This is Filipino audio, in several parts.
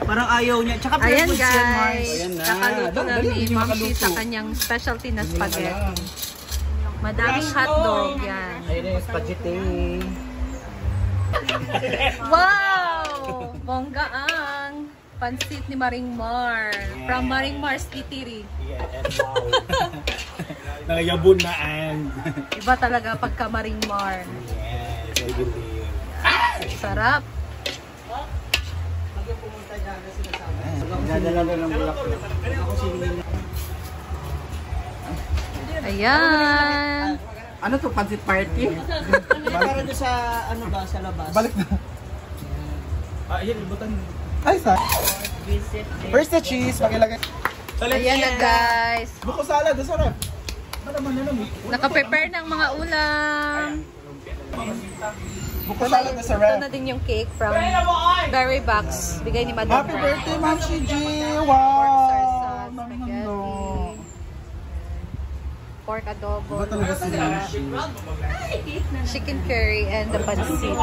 Parang ayaw niya. Tsaka ayan guys, kakaluto na ni Momshi sa kanyang specialty na spaghetti. Madaming hotdog yan. Ayun yung spaghetti. Wow! Bonggaang pansit ni Maring Mar. From Maring Mar's Eatery. Yes, wow. Nangayabon na and. Iba talaga pagka Maring Mar. Yes, I believe. Sarap. Dadalaga ng bulak. Ayan. Ano to? Pansit party? Para doon sa ano ba sa labas. Balik na. Ayan, ibutan. Ay, sa. First the cheese, pakilagay. Ayan na guys. Buko salad, sarap. Naka-prepare ng mga ulam. Buko salad na sarap. Ito na din yung cake from Berry Box. Bigay ni Madam. Happy birthday, Ma'am Shiji! Wow! Spaghetti. Pork adobo. Iba talaga si Ma'am Chicken curry and the pansit.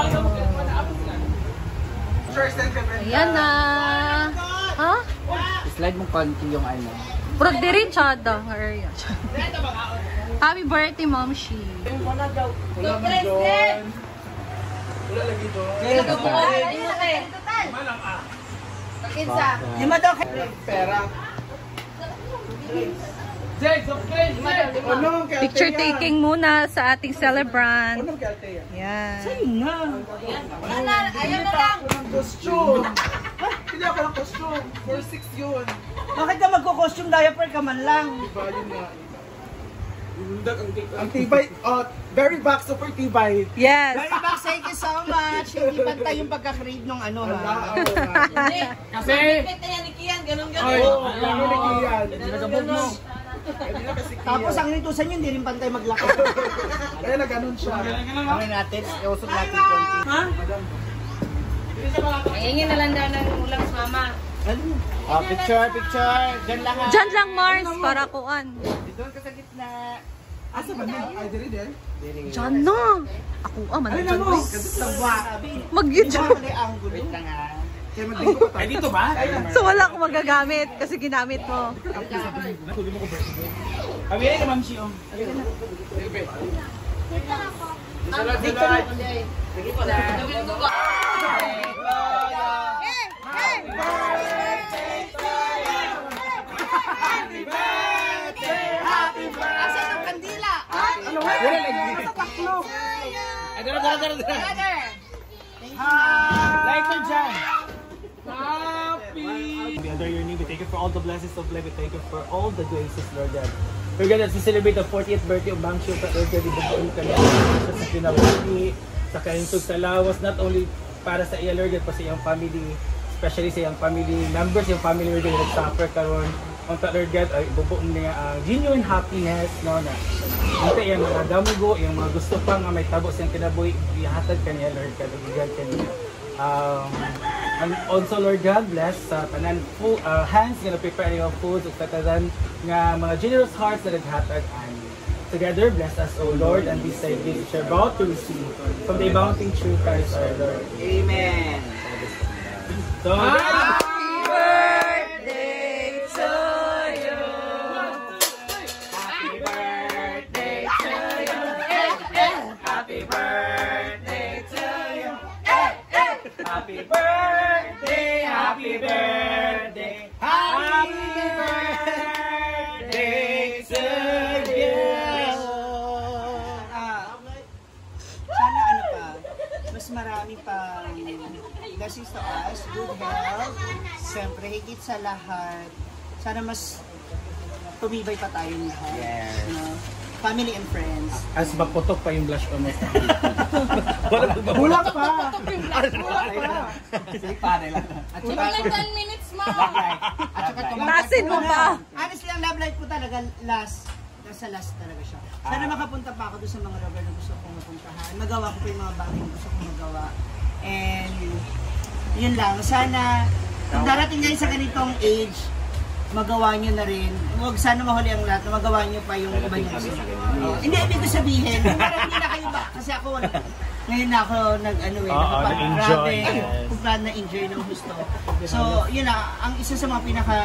Ayan na. Ha? Slide mo konti yung ano. Purag diritsada. Happy birthday, Mom Shi. Wala lagi doon. Lima daw. Pera. Picture taking muna sa ating celebrant. Yan. Ayaw na lang. Costume. Hindi ako ng costume. 4-6 yun. Bakit ka magko-costume diaper ka man lang? Diba yun nga. Ang tibay, very back, super tibay. Yes. Very back, thank you so much. Hindi pantay yung pagka-crave nung ano ha. Kasi, ano ni Kian? Ginagabog mo. Tapos ang inutusan nyo, hindi rin pantay maglakad. Kaya nag-anon siya. Ano natin, iusok natin konti. Ha? Ayingin na lang daw ng ulam sa mama. Picture. Diyan lang ha. Diyan lang, Mars, para kuan. Doon ka sa gitna. Asa ba niya? Ay, diri din. Diyan na. Ako, man. Ay, mo. Mag-yun dyan. Wait lang ha. Kaya mag-dingo pa tayo. Ay, dito ba? So wala akong magagamit kasi ginamit mo. Kami rin, Ma'am Shiong. Dito na. Asan ang kandila? Wala lagi. Ay, dara. Lighter dyan. Happy! Under your name, we thank you for all the blessings of life. We thank you for all the graces, Lord God. Lord God, as we celebrate the 40th birthday of Bang Shio, Lord God, ibubuin ka na sa pinabuli, sa kaintog sa lawas, not only para sa iya, Lord God, pa sa iyang family, especially sa iyang family members, yung family, Lord God, nag-suffer karon. Ang Lord God, ay ibubuin niya genuine happiness, no, na ito yung mga damugo, yung mga gusto pang may tabo siyang kinabuhi, ihatag ka niya, Lord God, ibigay ka niya. And also, Lord God, bless tanan hands gonna prepare your food ug tatanan nga mga generous hearts na naghatag ani. Together, bless us, O Lord, and these side gifts which are about to receive from the abounding true Christ our Lord. Amen. So, Happy birthday to you. happy birthday to you. Happy birthday to you. Happy birthday, happy birthday, happy birthday to you. Sana ano pa, mas marami pa blessings to us, good health, siyempre higit sa lahat, sana mas tumibay pa tayong lahat. Yes. No? Family and friends. As maputok pa yung blush ko mo. Kulang pa! Sige, pare lang. At Wala lang 10 minutes mo. saka Tasin mo pa. Honestly, ang love life ko talaga nasa last talaga siya. Sana makapunta pa ako doon sa mga lugar na gusto kong mapuntahan. Magawa ko pa yung mga bagay na gusto kong magawa. And yun lang, sana kung darating kayo sa ganitong age, magawa nyo na rin. Huwag sana mahuli ang lahat, magawa nyo pa yung iba nyo gusto. Hindi, ibig ko sabihin, hindi na kayo ba? Kasi ako, ngayon na ako na-enjoy. grabe na-enjoy ng gusto. So, yun na, ang isa sa mga pinaka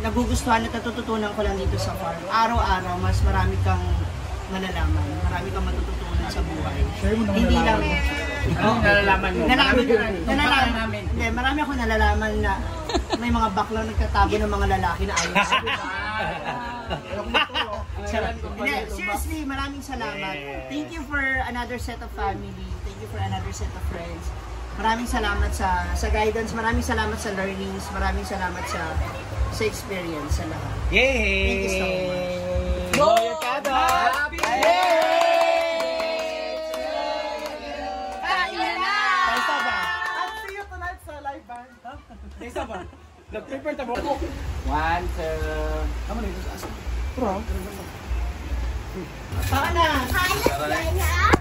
nagugustuhan at natututunan ko lang dito sa farm. Araw-araw, mas marami kang malalaman, marami kang matututunan sa buhay. Hindi lang Nalalaman mo. Hindi, marami akong nalalaman na may mga baklang nagtatago ng mga lalaki na ayaw sa Hindi, seriously, maraming salamat. Thank you for another set of family. Thank you for another set of friends. Maraming salamat sa guidance, maraming salamat sa learnings, maraming salamat sa experience sa lahat. Yay! Thank you so much. Go! Happy Nag-prepare tabo ko. 1, 2. Tama na ito sa asa. Pro. Saan na?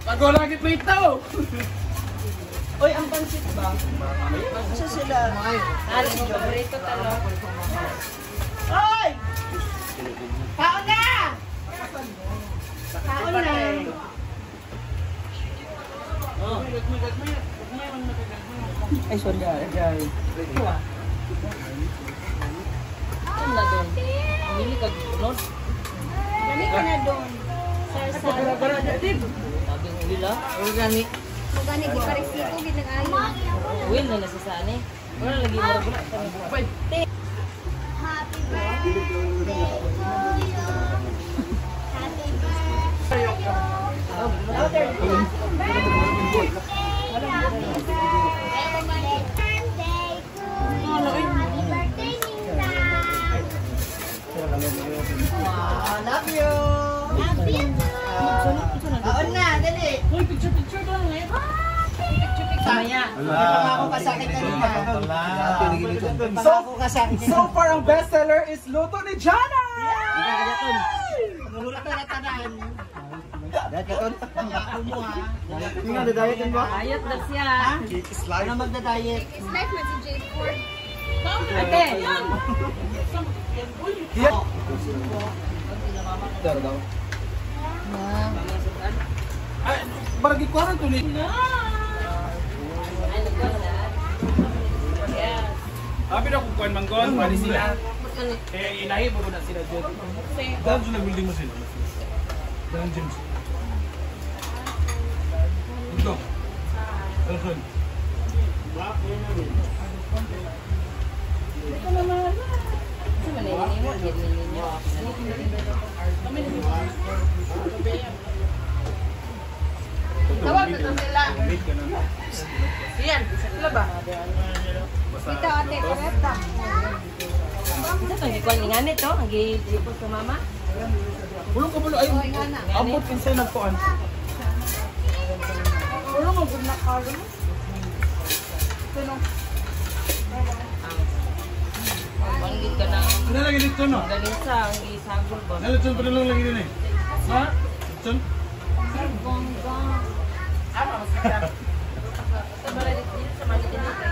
Bago lagi pa ito. Oy, ang pansit ba? Isa sila. Ano mo paborito talo? Oy! Kaon na! Kaon na! Ay, sorry. Ano na doon? Pumili ka doon. Dali ka na doon. Sabi ng ulila. O gani. Magani di pares dito, ginagayo. Uwin na nasasani. Wala lagi mo rin. Happy birthday to you. Happy birthday to you. Love you! Kaon na, dali! Uy, picture doon ngayon. Maya, pangako ka sa akin kanina. So far, ang bestseller is Luto ni Jana! Mahulog ka na tanan. Ako mo ha. Tingnan, dadayatin ba? Ayot na siya. Ano magda-diet? Life mo si Jade Ford. Ate. Ay, baragi ko rin ito ni. Happy na kukuhan manggon, pwede sila. Eh, inahi mo na sila dyan. Dahil sila building mo sila. Dahil James. Ito. Elson. Ito naman. Ito maninin mo. Hininin niyo. Tawag ito sila. Yan. Sila ba? Ito ate, koreta. Ito itong gikuan nga nito. Ang gilipot sa mama. Bulong ka bulong. Ay, ambot kinsay nagkuhan. Ulo mo gud na karo. Banggit ka ng Ano lagi dito no? ganisa. Ang isagol ba? Nalutson pa lang lagi din eh. Ha? Lutson? Bongga. Ano? Sa bala dito sa mali din ito.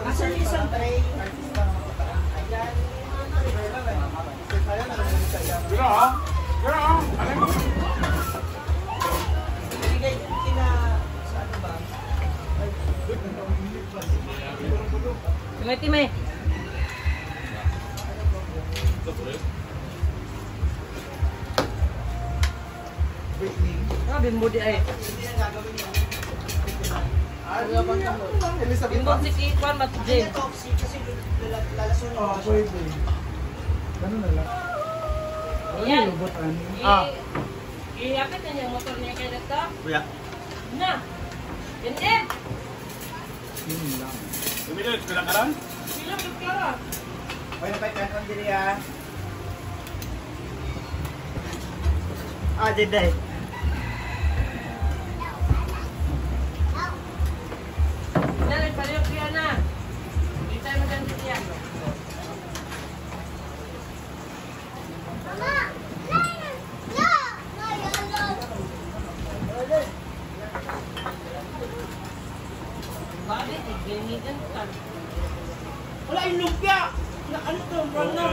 Asa yung isang tray? Pero ha? Pero ha? Bigay kina sa ano ba? Timay-timay. Ah, bimbo di ay. Bimbo si Kikwan mat Jim. Toxic kasi lalason Oo, pwede. Ganun na lang. Yan. Ah. Iapit na niya ang motor niya kay dito. Kuya. Na. Yan din. Yun lang. Lumilid, pinakaran? Sila magkara. Pwede pa ikanon diri ah. Diday. Dali, palihok siya na. Hindi tayo maganda siya. Wala yung lumpia! Na, ano to? Okay. Ano?